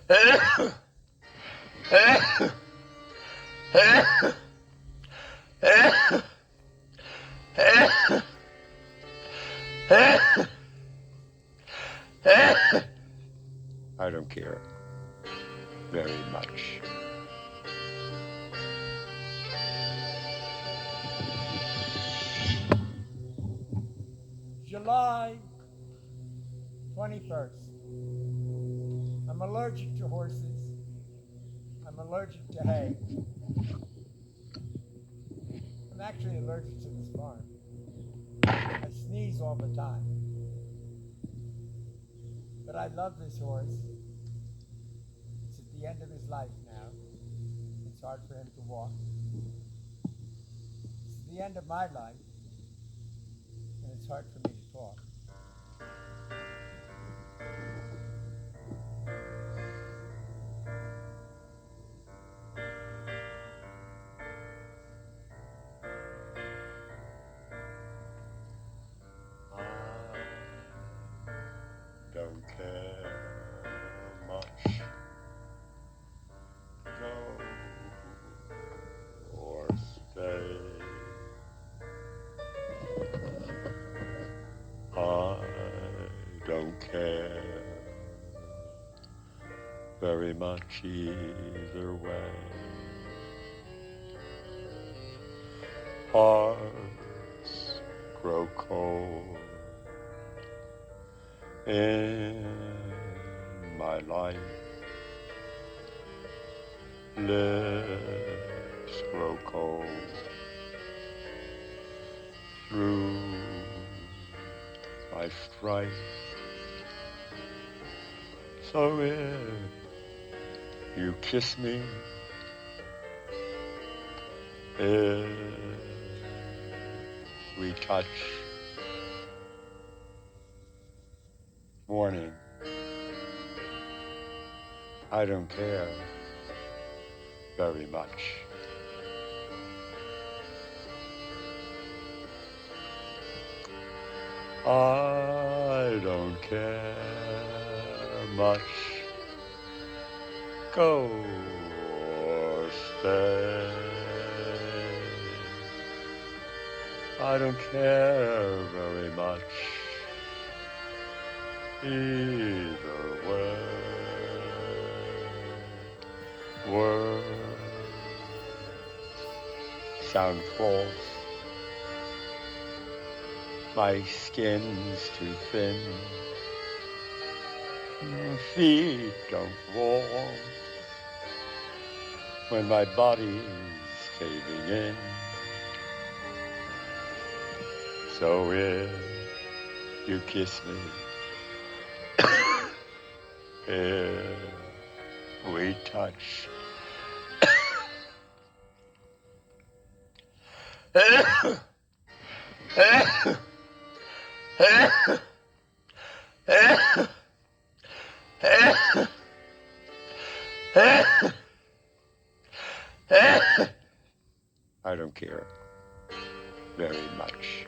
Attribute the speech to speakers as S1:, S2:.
S1: I don't care very much.
S2: July 21st. I'm allergic to horses. I'm allergic to hay. I'm actually allergic to this farm. I sneeze all the time. But I love this horse. It's at the end of his life now. It's hard for him to walk. It's the end of my life, and it's hard for me to talk.
S1: I don't care much. Go or stay. I don't care very much either way. Hearts grow cold in my life. Lips grow cold through my strife. So if you kiss me, if we touch, warning, I don't care very much. I don't care much. Go or stay. I don't care very much either way. Words sound false. My skin's too thin. Feet don't warm when my body's caving in. So if you kiss me, if we touch, I don't care very much.